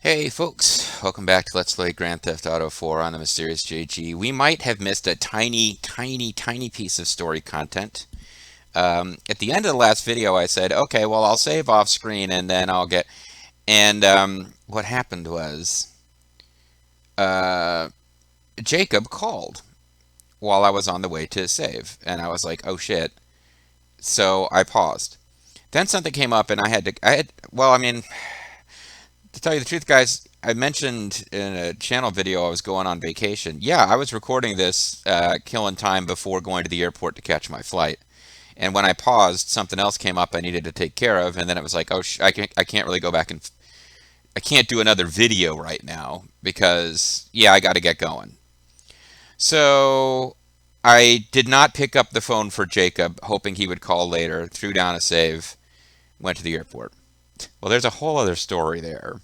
Hey folks, welcome back to Let's Play Grand Theft Auto 4 on the Mysterious JG. We might have missed a tiny piece of story content. At the end of the last video I said, okay, well I'll save off screen and then I'll get... And what happened was uh, Jacob called while I was on the way to save. And I was like, oh shit. So I paused. Then something came up and well, I mean, to tell you the truth, guys, I mentioned in a channel video I was going on vacation. Yeah, I was recording this, killing time before going to the airport to catch my flight. And when I paused, something else came up I needed to take care of, and then it was like, oh, I can't really go back and I can't do another video right now because, yeah, I got to get going. So I did not pick up the phone for Jacob, hoping he would call later, threw down a save, went to the airport. Well, there's a whole other story there.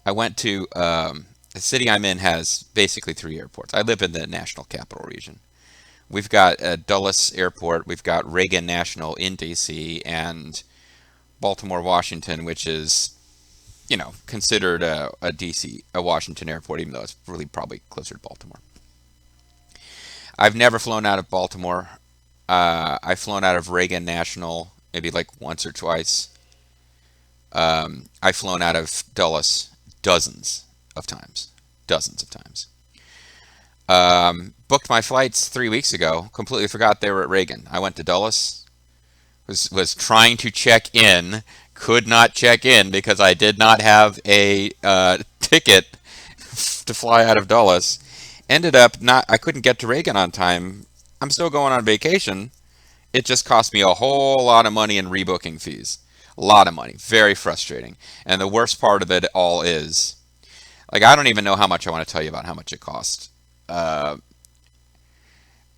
I went to the city I'm in has basically three airports. I live in the National Capital Region. We've got Dulles Airport, we've got Reagan National in DC, and Baltimore, Washington, which is, considered a DC, a Washington airport, even though it's really probably closer to Baltimore. I've never flown out of Baltimore. I've flown out of Reagan National maybe like once or twice. I've flown out of Dulles dozens of times. Dozens of times. Booked my flights 3 weeks ago. Completely forgot they were at Reagan. I went to Dulles. Was trying to check in. Could not check in because I did not have a ticket to fly out of Dulles. Ended up not. I couldn't get to Reagan on time. I'm still going on vacation. It just cost me a whole lot of money in rebooking fees. A lot of money. Very frustrating. And the worst part of it all is, like, I don't even know how much I want to tell you about how much it cost. Uh,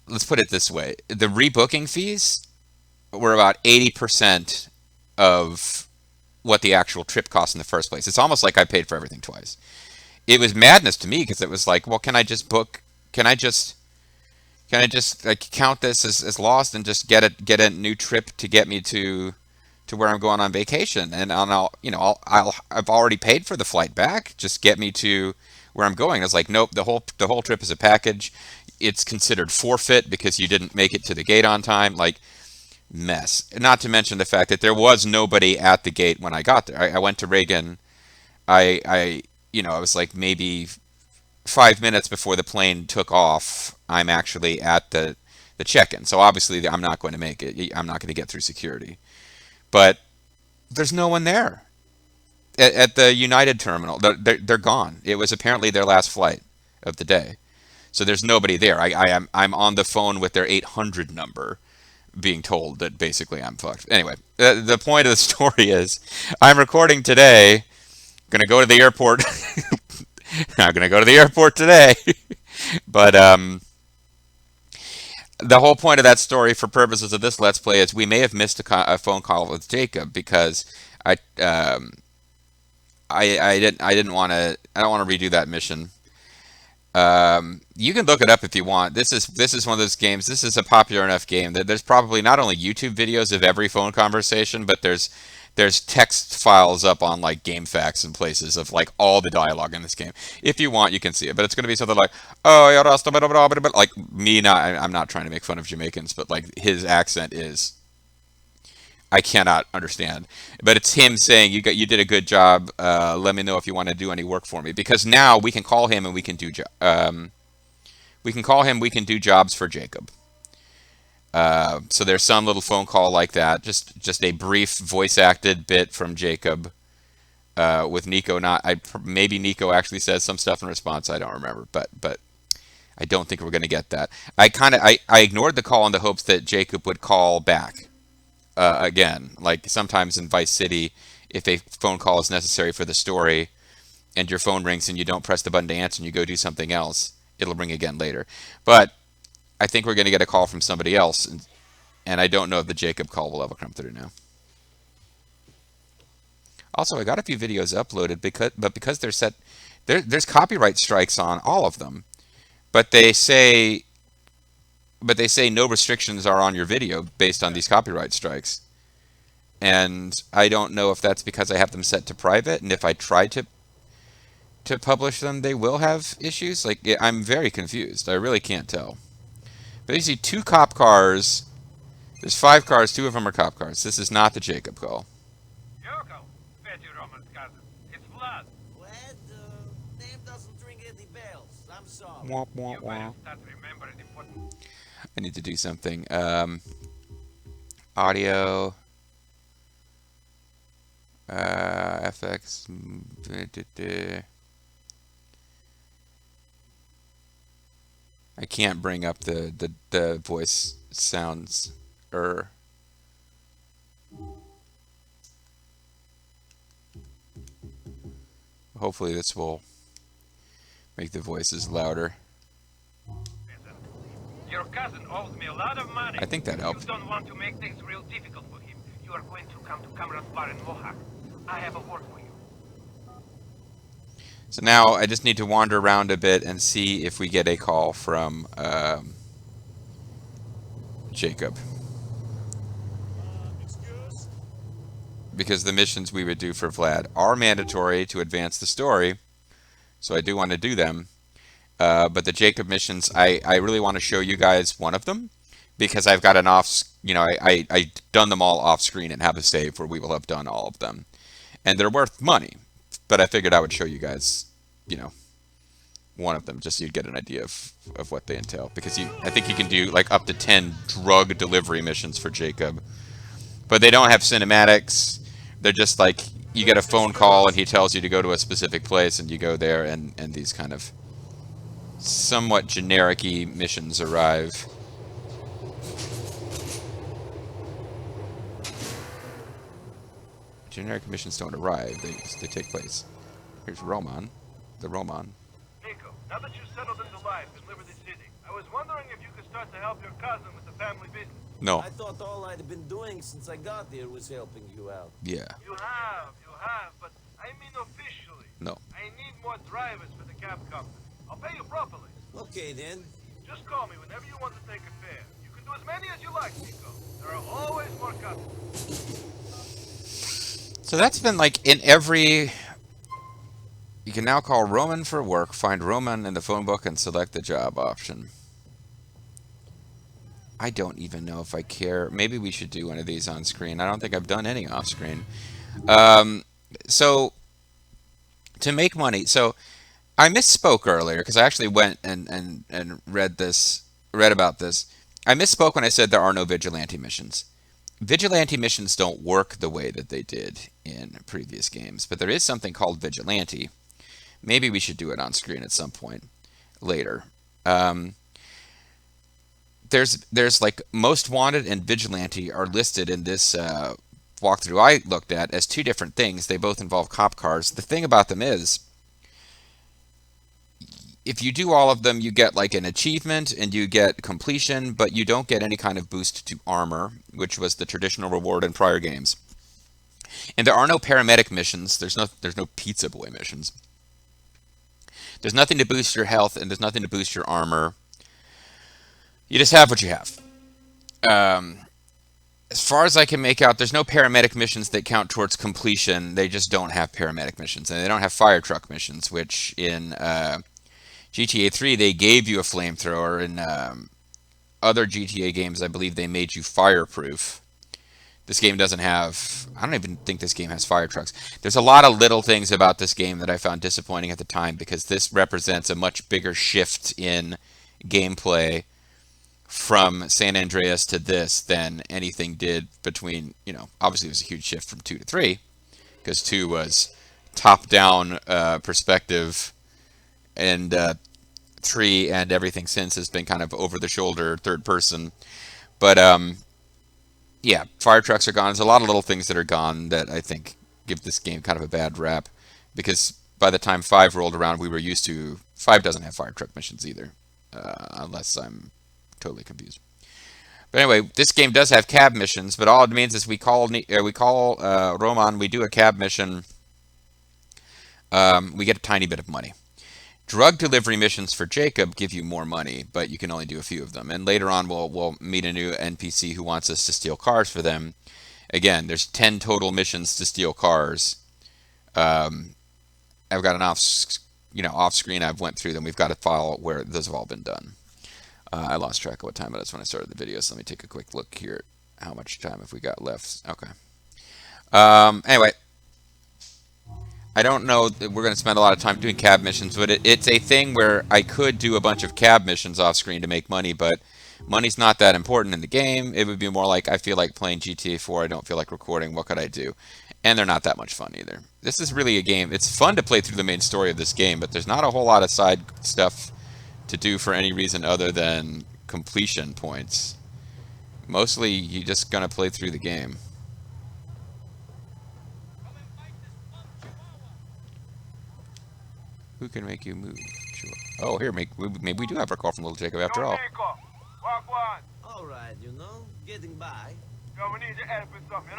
let's put it this way. The rebooking fees were about 80% of what the actual trip cost in the first place. It's almost like I paid for everything twice. It was madness to me because it was like, well, can I just book? Can I just like count this as lost and just get a new trip to get me to where I'm going on vacation, and I've already paid for the flight back. Just get me to where I'm going. It's like, nope, the whole trip is a package. It's considered forfeit because you didn't make it to the gate on time. Like, mess. Not to mention the fact that there was nobody at the gate when I got there. I went to Reagan. I was like maybe 5 minutes before the plane took off. I'm actually at the check-in. So obviously I'm not going to make it. I'm not going to get through security. But there's no one there at the United terminal. They're gone. It was apparently their last flight of the day, so there's nobody there. I'm on the phone with their 800 number, being told that basically I'm fucked. Anyway, the point of the story is, I'm recording today. Gonna go to the airport. I'm gonna go to the airport today, but the whole point of that story, for purposes of this let's play, is we may have missed a phone call with Jacob because I um, I didn't want to, I don't want to redo that mission. You can look it up if you want. This is one of those games. This is a popular enough game that there's probably not only YouTube videos of every phone conversation, but there's text files up on like GameFAQs and places of like all the dialogue in this game. If you want, you can see it. But it's going to be something like, "Oh, yeah, like me." I'm not trying to make fun of Jamaicans, but like his accent is, I cannot understand. But it's him saying, you did a good job. Let me know if you want to do any work for me." Because now we can call him and we can call him. We can do jobs for Jacob. So there's some little phone call like that. Just a brief voice acted bit from Jacob, with Nico. Not I Maybe Nico actually says some stuff in response. I don't remember, but I don't think we're going to get that. I ignored the call in the hopes that Jacob would call back. Again, like sometimes in Vice City, if a phone call is necessary for the story and your phone rings and you don't press the button to answer and you go do something else, it'll ring again later. But I think we're going to get a call from somebody else, and I don't know if the Jacob call will ever come through now. Also, I got a few videos uploaded because they're set, there's copyright strikes on all of them, but they say no restrictions are on your video based on these copyright strikes. and I don't know if that's because I have them set to private, and if I try to publish them, they will have issues. Like, I'm very confused. I really can't tell. But you see two cop cars. There's 5 cars. 2 of them are cop cars. This is not the Jacob call. Yoko, Betty Roman's cousin. It's Vlad. Vlad, name doesn't ring any bells. I'm sorry. Wah, wah, You wah. better start remembering important. I need to do something. Audio. FX. I can't bring up the voice sounds. Hopefully this will make the voices louder. Listen, your cousin owes me a lot of money. I think that If helped. you don't want to make things real difficult for him, you are going to come to Cameron's bar in Mohawk. I have a word for you. So now I just need to wander around a bit and see if we get a call from Jacob. Excuse? Because the missions we would do for Vlad are mandatory to advance the story, so I do want to do them. But the Jacob missions, I really want to show you guys one of them, because I've got an I done them all off screen and have a save where we will have done all of them. And they're worth money, but I figured I would show you guys, one of them, just so you'd get an idea of what they entail. Because I think you can do like up to 10 drug delivery missions for Jacob, but they don't have cinematics. They're just like, you get a phone call and he tells you to go to a specific place, and you go there, and these kind of somewhat generic-y missions arrive. Generic missions don't arrive, they take place. Here's Roman, the Roman. Nico, now that you've settled into life in Liberty City, I was wondering if you could start to help your cousin with the family business. No. I thought all I'd been doing since I got here was helping you out. Yeah. You have, but I mean officially. No. I need more drivers for the cab company. I'll pay you properly. Okay, then. Just call me whenever you want to take a fare. You can do as many as you like, Nico. There are always more customers. So that's been like in every... You can now call Roman for work, find Roman in the phone book, and select the job option. I don't even know if I care. Maybe we should do one of these on screen. I don't think I've done any off screen. So, to make money... So, I misspoke earlier, because I actually went and read about this. I misspoke when I said there are no vigilante missions. Vigilante missions don't work the way that they did in previous games, but there is something called vigilante. Maybe we should do it on screen at some point later. There's like most wanted and vigilante are listed in this walkthrough I looked at as 2 different things. They both involve cop cars. The thing about them is, if you do all of them, you get like an achievement and you get completion, but you don't get any kind of boost to armor, which was the traditional reward in prior games. And there are no paramedic missions. There's no pizza boy missions. There's nothing to boost your health, and there's nothing to boost your armor. You just have what you have. As far as I can make out, there's no paramedic missions that count towards completion. They just don't have paramedic missions, and they don't have fire truck missions, which in GTA 3, they gave you a flamethrower. In other GTA games, I believe they made you fireproof. This game doesn't have... I don't even think this game has fire trucks. There's a lot of little things about this game that I found disappointing at the time, because this represents a much bigger shift in gameplay from San Andreas to this than anything did between... obviously it was a huge shift from 2 to 3, because 2 was top-down perspective, and 3 and everything since has been kind of over-the-shoulder, third-person. But, yeah, fire trucks are gone. There's a lot of little things that are gone that I think give this game kind of a bad rap, because by the time 5 rolled around, we were used to... 5 doesn't have fire truck missions either, unless I'm totally confused. But anyway, this game does have cab missions, but all it means is we call Roman, we do a cab mission, we get a tiny bit of money. Drug delivery missions for Jacob give you more money, but you can only do a few of them. And later on, we'll meet a new NPC who wants us to steal cars for them. Again, there's 10 total missions to steal cars. Um, I've got an off screen. I've went through them. We've got a file where those have all been done. I lost track of what time it is when I started the video, so let me take a quick look here at how much time have we got left. Okay. Anyway, I don't know that we're going to spend a lot of time doing cab missions, but it's a thing where I could do a bunch of cab missions off screen to make money, but money's not that important in the game. It would be more like I feel like playing GTA 4. I don't feel like recording. What could I do? And they're not that much fun either. This is really a game. It's fun to play through the main story of this game, but there's not a whole lot of side stuff to do for any reason other than completion points. Mostly, you're just going to play through the game. Who can make you move? Sure. Oh, here, maybe we do have our call from Little Jacob after all. Nico, walk one. All right, getting by. Yo, we need your help with something,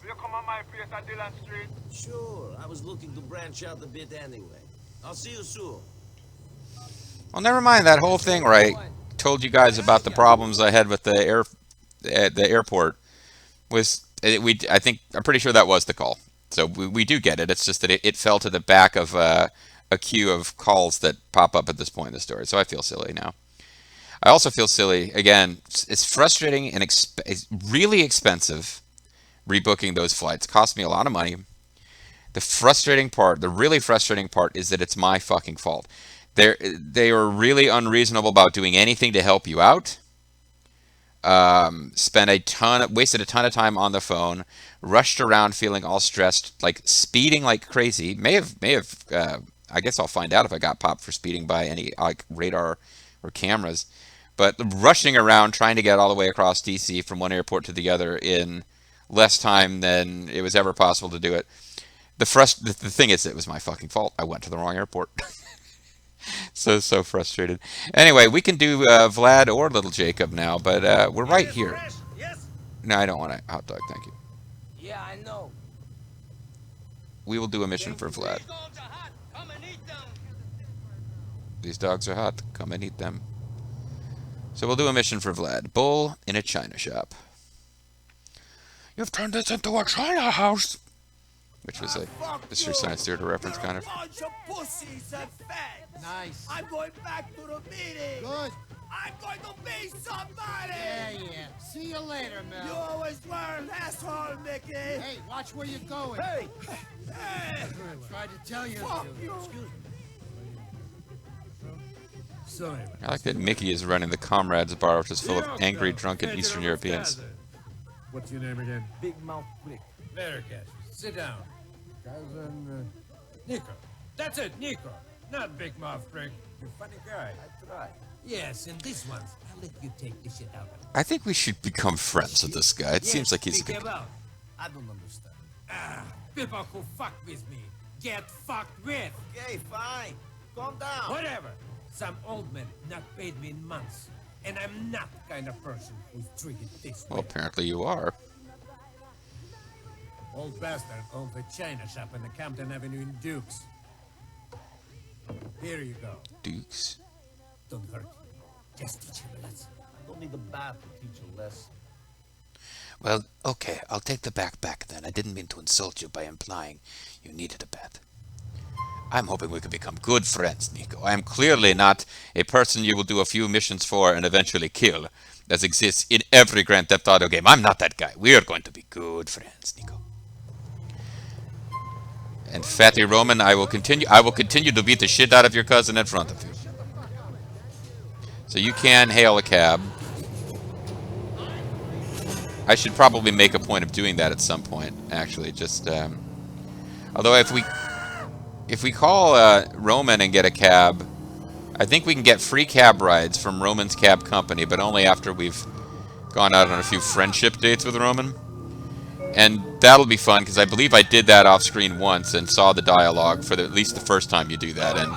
Will you come on my place at Dillon Street? Sure, I was looking to branch out a bit anyway. I'll see you soon. Well, never mind that whole thing where I told you guys about the problems I had with the airport. I'm pretty sure that was the call. So we do get it. It's just that it fell to the back of a queue of calls that pop up at this point in the story. So I feel silly now. I also feel silly. Again, it's frustrating and it's really expensive rebooking those flights. It cost me a lot of money. The really frustrating part is that it's my fucking fault. They are really unreasonable about doing anything to help you out. Wasted a ton of time on the phone, rushed around feeling all stressed, like speeding like crazy. May have. I guess I'll find out if I got popped for speeding by any like radar or cameras. But rushing around trying to get all the way across DC from one airport to the other in less time than it was ever possible to do it. The thing is, it was my fucking fault. I went to the wrong airport. So frustrated. Anyway, we can do Vlad or Little Jacob now, but we're right here. Yes? No, I don't want a hot dog, thank you. Yeah, I know. We will do a mission for Vlad. These dogs are hot. Come and eat them. So we'll do a mission for Vlad. Bull in a china shop. You've turned this into a china house. Which was a Mr. Science Theater reference, kind of. Bunch of pussies and fat. Nice. I'm going back to the meeting. Good. I'm going to be somebody. Yeah. See you later, Mel. You always were an asshole, Mickey. Hey, watch where you're going. Hey. Hey. Tried to tell you. Fuck you. Excuse me. Sorry. I like that Mickey is running the Comrades bar, which is full of angry, drunken Eastern Europeans. What's your name again? Big mouth quick. Very cash. Sit down. Cousin Nico. That's it, Nico. Not Big Mouth Prick. You're a funny guy. I tried. Yes, and this one's, I'll let you take the shit out of it. I think we should become friends with this guy. It seems like he's a good guy. About. I don't understand. People who fuck with me get fucked with. Okay, fine. Calm down. Whatever. Some old man not paid me in months. And I'm not the kind of person who's treated this Well, way. apparently you are. Old bastard owns a china shop in the Campton Avenue in Dukes. Here you go. Dukes. Don't hurt. Just teach him a lesson. I don't need a bat to teach a lesson. Well, okay, I'll take the back then. I didn't mean to insult you by implying you needed a bat. I'm hoping we can become good friends, Nico. I am clearly not a person you will do a few missions for and eventually kill, as exists in every Grand Theft Auto game. I'm not that guy. We are going to be good friends, Nico. And Fatty Roman, I will continue to beat the shit out of your cousin in front of you. So you can hail a cab. I should probably make a point of doing that at some point, actually. Just, although if we call Roman and get a cab, I think we can get free cab rides from Roman's cab company, but only after we've gone out on a few friendship dates with Roman. And that'll be fun, because I believe I did that off screen once and saw the dialogue for at least the first time you do that. And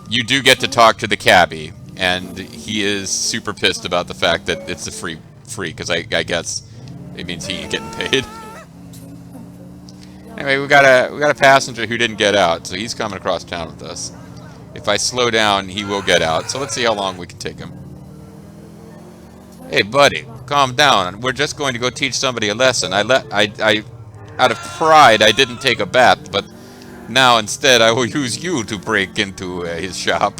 you do get to talk to the cabbie, and he is super pissed about the fact that it's a free, because I guess it means he ain't getting paid. Anyway, we got a passenger who didn't get out, so he's coming across town with us. If I slow down, he will get out. So let's see how long we can take him. Hey, buddy, calm down. We're just going to go teach somebody a lesson. Out of pride, I didn't take a bath, but now instead I will use you to break into his shop.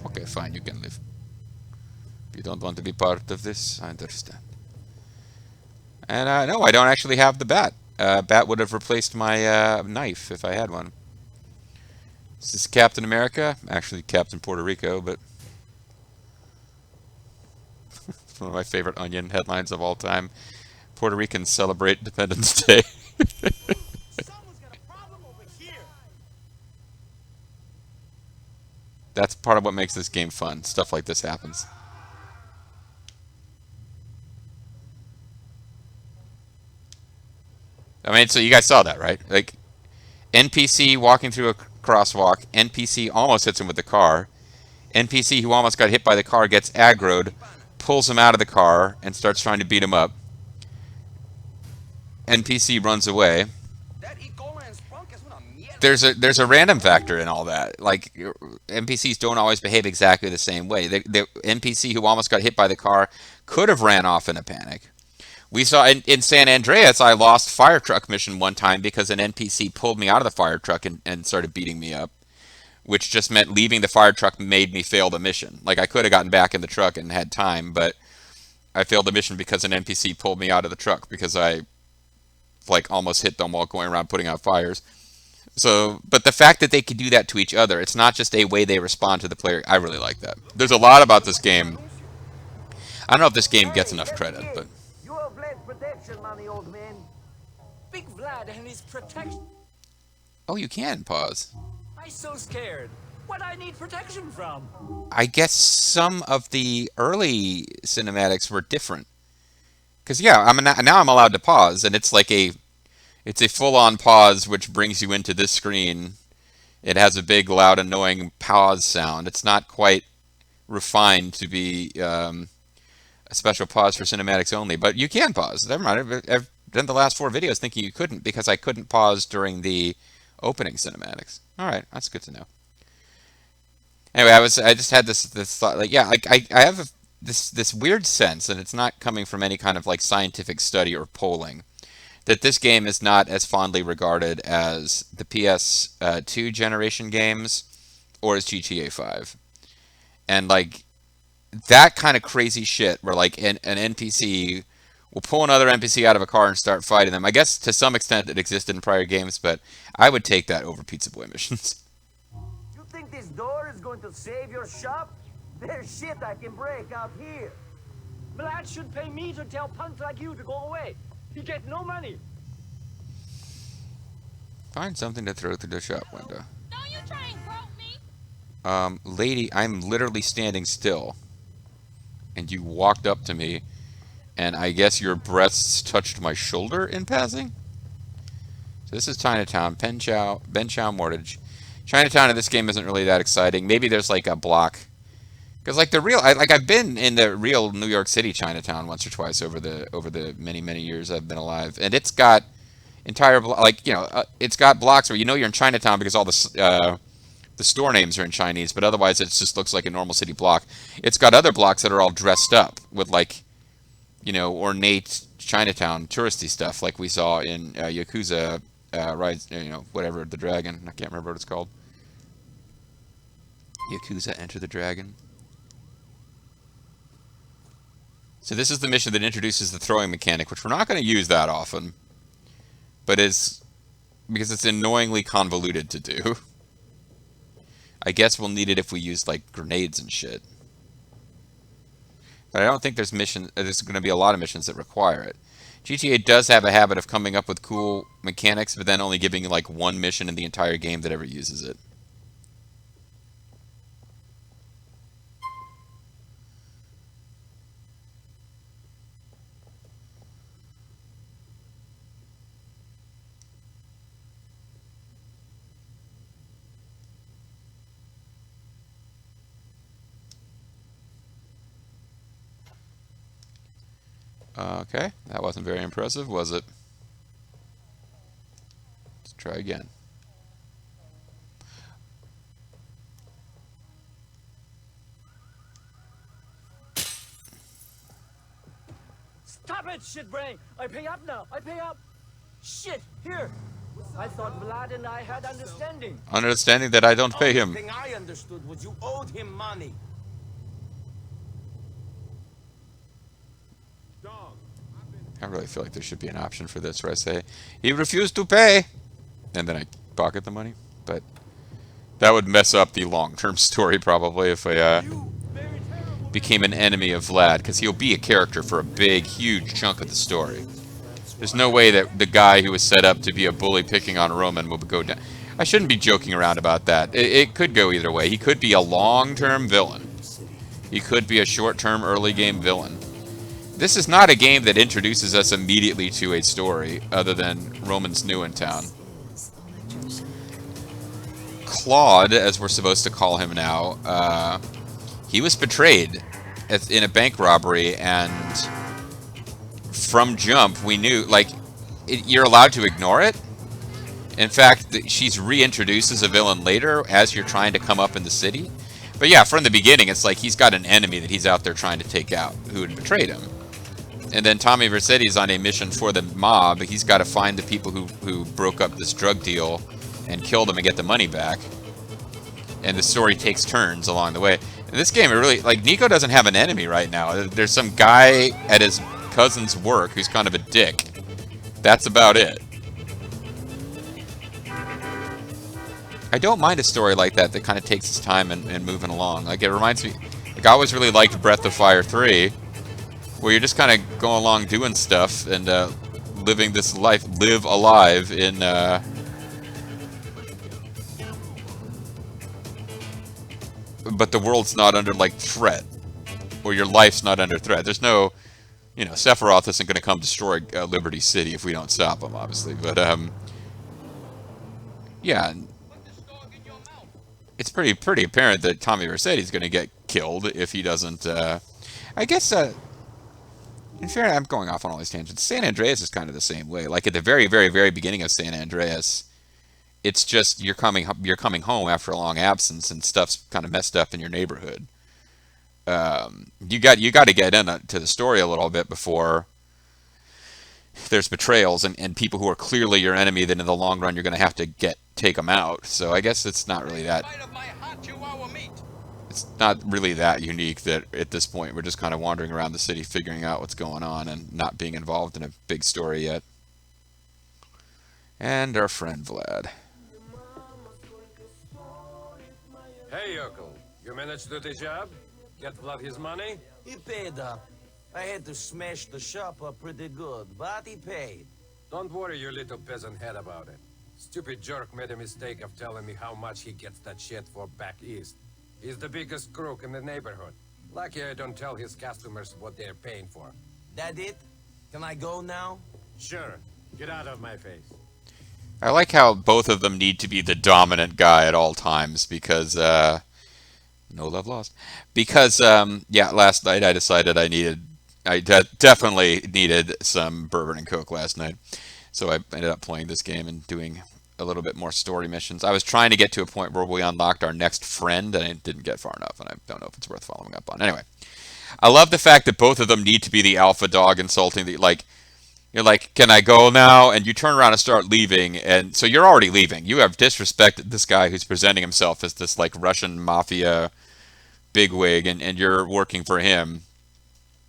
Okay, fine, you can leave. If you don't want to be part of this, I understand. And no, I don't actually have the bat. Bat would have replaced my knife if I had one. This is Captain America, actually Captain Puerto Rico, but it's one of my favorite Onion headlines of all time. Puerto Ricans celebrate Independence Day. Someone's got a problem over here. That's part of what makes this game fun. Stuff like this happens. I mean, so you guys saw that, right? Like, NPC walking through a crosswalk, NPC almost hits him with the car. NPC who almost got hit by the car gets aggroed, pulls him out of the car, and starts trying to beat him up. NPC runs away. There's a random factor in all that. Like NPCs don't always behave exactly the same way. The NPC who almost got hit by the car could have ran off in a panic. We saw in San Andreas, I lost fire truck mission one time because an NPC pulled me out of the fire truck and started beating me up, which just meant leaving the fire truck made me fail the mission. Like I could have gotten back in the truck and had time, but I failed the mission because an NPC pulled me out of the truck because I like almost hit them while going around putting out fires. So, but the fact that they could do that to each other, it's not just a way they respond to the player. I really like that. There's a lot about this game. I don't know if this game gets enough credit, but You have Vlad protection, money, old man. Big Vlad and his protection. oh, you can pause. I'm so scared. What I need protection from? I guess some of the early cinematics were different. Because yeah, now I'm allowed to pause, and it's a full-on pause, which brings you into this screen. It has a big, loud, annoying pause sound. It's not quite refined to be a special pause for cinematics only, but you can pause. Never mind. I've done the last 4 videos thinking you couldn't because I couldn't pause during the opening cinematics. All right, that's good to know. Anyway, I just had this thought, like, yeah, like I have this weird sense, and it's not coming from any kind of like scientific study or polling, that this game is not as fondly regarded as the PS2 generation games or as GTA 5. And like that kind of crazy shit where like an NPC will pull another NPC out of a car and start fighting them. I guess to some extent it existed in prior games, but I would take that over Pizza Boy missions. You think this door is going to save your shop? There's shit I can break out here. Vlad should pay me to tell punks like you to go away. He get no money. Find something to throw through the shop window. Don't you try and grope me. Lady, I'm literally standing still. And you walked up to me, and I guess your breasts touched my shoulder in passing? So this is Chinatown, Ben Chow Mortgage. Chinatown in this game isn't really that exciting. Maybe there's like a block. Because like I've been in the real New York City Chinatown once or twice over the many years I've been alive, and it's got entire it's got blocks where you're in Chinatown because all the store names are in Chinese, but otherwise it just looks like a normal city block. It's got other blocks that are all dressed up with like ornate Chinatown touristy stuff, like we saw in Yakuza Rise, whatever, the Dragon. I can't remember what it's called. Yakuza Enter the Dragon. So this is the mission that introduces the throwing mechanic, which we're not going to use that often, but is because it's annoyingly convoluted to do. I guess we'll need it if we use like grenades and shit. But I don't think there's going to be a lot of missions that require it. GTA does have a habit of coming up with cool mechanics, but then only giving like one mission in the entire game that ever uses it. Okay, that wasn't very impressive, was it? Let's try again. Stop it, shitbrain! I pay up now. I pay up. Shit, here. I thought Vlad and I had understanding. Understanding that I don't pay Only him. thing I understood was you owed him money. I really feel like there should be an option for this where I say, he refused to pay, and then I pocket the money. But that would mess up the long-term story probably if I became an enemy of Vlad, because he'll be a character for a big, huge chunk of the story. There's no way that the guy who was set up to be a bully picking on Roman will go down. I shouldn't be joking around about that. It could go either way. He could be a long-term villain. He could be a short-term early-game villain. This is not a game that introduces us immediately to a story other than Roman's new in town. Claude, as we're supposed to call him now, he was betrayed in a bank robbery, and from jump we knew, like, you're allowed to ignore it. In fact, she's reintroduced as a villain later as you're trying to come up in the city. But yeah, from the beginning, it's like he's got an enemy that he's out there trying to take out who had betrayed him. And then Tommy Vercetti's on a mission for the mob. He's got to find the people who broke up this drug deal and kill them and get the money back. And the story takes turns along the way. In this game, it really, like, Nico doesn't have an enemy right now. There's some guy at his cousin's work who's kind of a dick. That's about it. I don't mind a story like that kind of takes its time and moving along. Like, it reminds me, like, I always really liked Breath of Fire 3, where you're just kind of going along doing stuff and living this life, live alive in but the world's not under, like, threat, or your life's not under threat. There's no, you know, Sephiroth isn't going to come destroy Liberty City if we don't stop him, obviously. But yeah, it's pretty apparent that Tommy Vercetti's going to get killed if he doesn't. I guess. In fairness, I'm going off on all these tangents. San Andreas is kind of the same way. Like at the very, very, very beginning of San Andreas, it's just you're coming home after a long absence and stuff's kind of messed up in your neighborhood. You got to get into the story a little bit before there's betrayals and people who are clearly your enemy that in the long run you're going to have to take them out. So I guess it's not really that. It's not really that unique that at this point we're just kind of wandering around the city figuring out what's going on and not being involved in a big story yet. And our friend Vlad. Hey, Uncle. You managed to do the job? Get Vlad his money? He paid up. I had to smash the shop up pretty good, but he paid. Don't worry your little peasant head about it. Stupid jerk made a mistake of telling me how much he gets that shit for back east. He's the biggest crook in the neighborhood. Lucky I don't tell his customers what they're paying for. That it? Can I go now? Sure. Get out of my face. I like how both of them need to be the dominant guy at all times because, no love lost. Because, yeah, last night I decided I definitely needed some bourbon and coke last night. So I ended up playing this game and doing a little bit more story missions. I was trying to get to a point where we unlocked our next friend, and I didn't get far enough, and I don't know if it's worth following up on. Anyway, I love the fact that both of them need to be the alpha dog insulting the, like, you're like, can I go now? And you turn around and start leaving, and so you're already leaving. You have disrespected this guy who's presenting himself as this, like, Russian mafia bigwig, and you're working for him.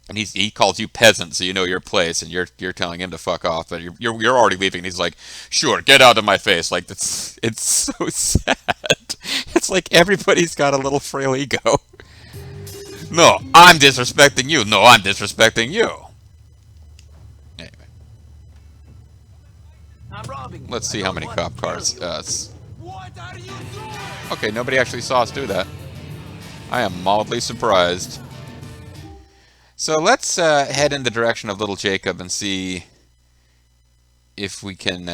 And he calls you peasant, so you know your place, and you're telling him to fuck off, but you're already leaving. And he's like, "Sure, get out of my face!" Like it's so sad. It's like everybody's got a little frail ego. No, I'm disrespecting you. No, I'm disrespecting you. Anyway, I'm robbing you. let's see I how don't many want to cop kill cars. you. What are you doing? Okay, nobody actually saw us do that. I am mildly surprised. So let's head in the direction of Little Jacob and see if we can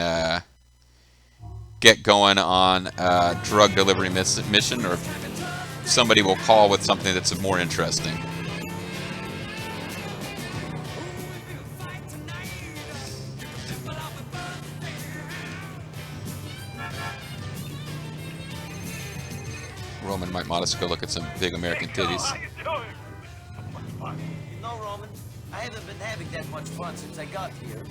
get going on a drug delivery mission, or if somebody will call with something that's more interesting. Roman might want us to go look at some big American titties. How you doing? No, Roman. I haven't been having that much fun since I got here.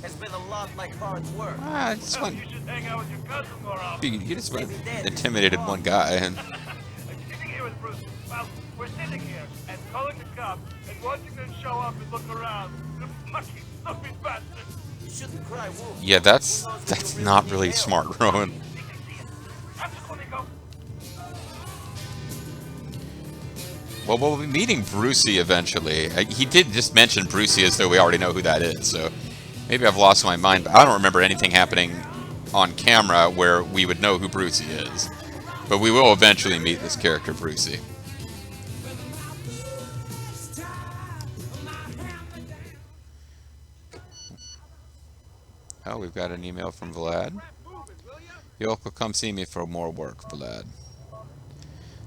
It's been a lot like hard work. I just Well, went. you should hang out with your cousin more often. You just went Maybe that is intimidated one guy, and I'm sitting here with Bruce. Well, we're sitting here and calling the cops and watching them show up and look around. The fucking stupid bastards. You shouldn't cry wolf. yeah, that's not really smart, Rowan. I'm just gonna go. Well, we'll be meeting Brucey eventually. He did just mention Brucey as though we already know who that is, so maybe I've lost my mind, but I don't remember anything happening on camera where we would know who Brucey is. But we will eventually meet this character, Brucey. Oh, we've got an email from Vlad. You'll come see me for more work, Vlad.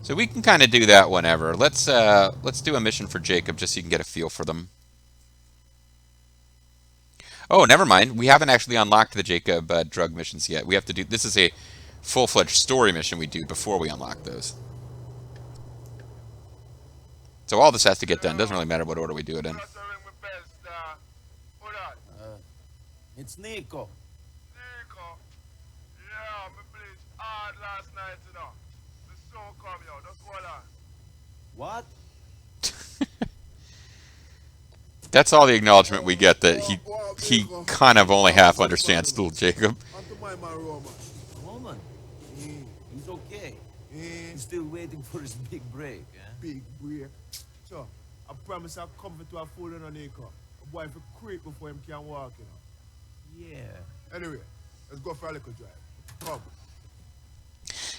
So we can kind of do that whenever. Let's do a mission for Jacob just so you can get a feel for them. Oh, never mind. We haven't actually unlocked the Jacob drug missions yet. We have to do. This is a full-fledged story mission we do before we unlock those. So all this has to get done. Doesn't really matter what order we do it in. It's Nico. Nico. Yeah, me bleached hard last night, you know. The sun come out, just hold on. What? That's all the acknowledgement we get that he kind of only half understands little Jacob. Roman. He's okay. He's still waiting for his big break, eh? Big break. So, I promise I'll comfort to a fool in a Nico. A boy for creep before him can walk, you know. Yeah. Anyway, let's go for a little drive. Come.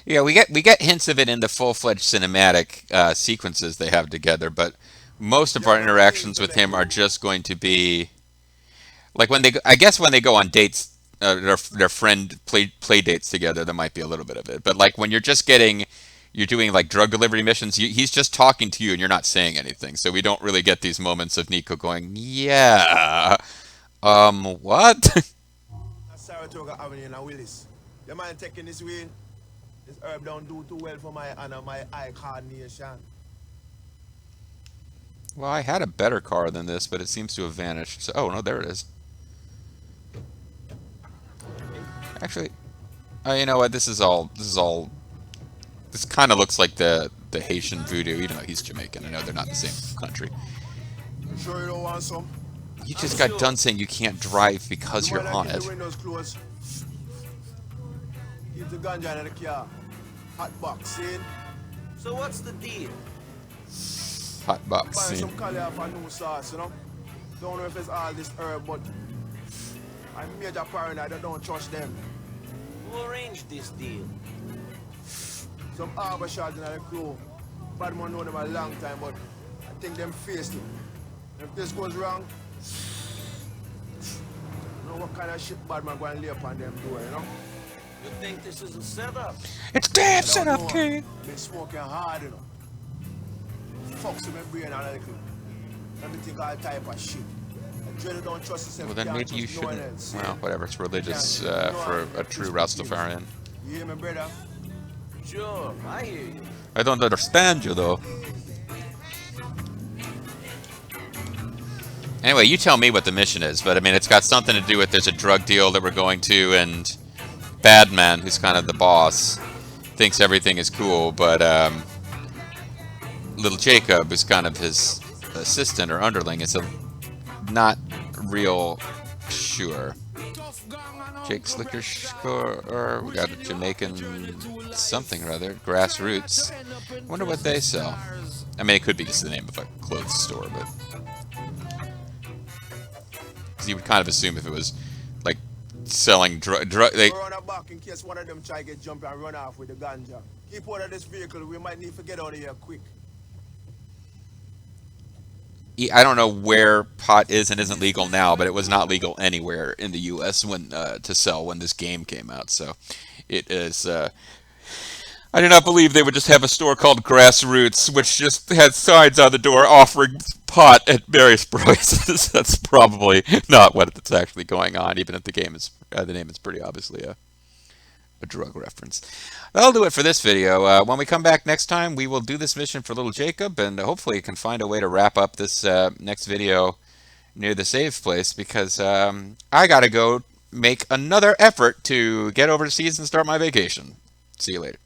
Yeah, we get hints of it in the full-fledged cinematic sequences they have together, but most of our interactions with him are just going to be like when they. I guess when they go on dates, their friend play dates together, there might be a little bit of it. But like when you're doing like drug delivery missions, he's just talking to you and you're not saying anything. So we don't really get these moments of Nico going, yeah, what? That's Saratoga Avenue in Willis. You mind taking this way? This herb don't do too well for my honor, my eye coordination. Well, I had a better car than this, but it seems to have vanished. So, oh no, there it is. Actually, oh, you know what? This kind of looks like the Haitian voodoo, even though he's Jamaican. I know they're not the same country. You sure you don't want some? You just got done saying you can't drive because you're on it. The windows closed. Keep the ganja in the car. Hot box in. So what's the deal? Hot box Find scene. some cauliflower for new sauce, you know? Don't know if it's all this herb, but I'm major paranoid. I don't trust them. Who arranged this deal? Some arbor shots in the crew. Bad man know them a long time, but I think them faced it. If this goes wrong, you know what kind of shit bad man going to lay upon them door, you know? You think this is a setup? It's damn I don't set up, know. kid. Been smoking hard, you know. Fucks with my brain and a little. Let me think all type of shit. I really don't trust yourself. Well, then can't maybe you trust no one shouldn't. else. Well, whatever. It's religious for a true Rastafarian. You hear me, brother? Sure, I hear you. I don't understand you, though. Anyway, you tell me what the mission is, but I mean, it's got something to do with there's a drug deal that we're going to, and Badman, who's kind of the boss, thinks everything is cool, but little Jacob, who's kind of his assistant or underling, is not real sure. Jake's liquor store, we got a Jamaican something or other, grassroots. Wonder what they sell. I mean, it could be just the name of a clothes store, but because you would kind of assume if it was like selling drug. They We're on our back in case one of them try to get jumped and run off with the ganja. Keep out of this vehicle. We might need to get out of here quick. I don't know where pot is and isn't legal now, but it was not legal anywhere in the U.S. when to sell when this game came out. So it is. I do not believe they would just have a store called Grassroots, which just had signs on the door offering pot at various prices. That's probably not what's actually going on, even if the game is the name is pretty obviously a drug reference. That'll do it for this video. When we come back next time, we will do this mission for little Jacob, and hopefully can find a way to wrap up this next video near the save place because I gotta go make another effort to get overseas and start my vacation. See you later.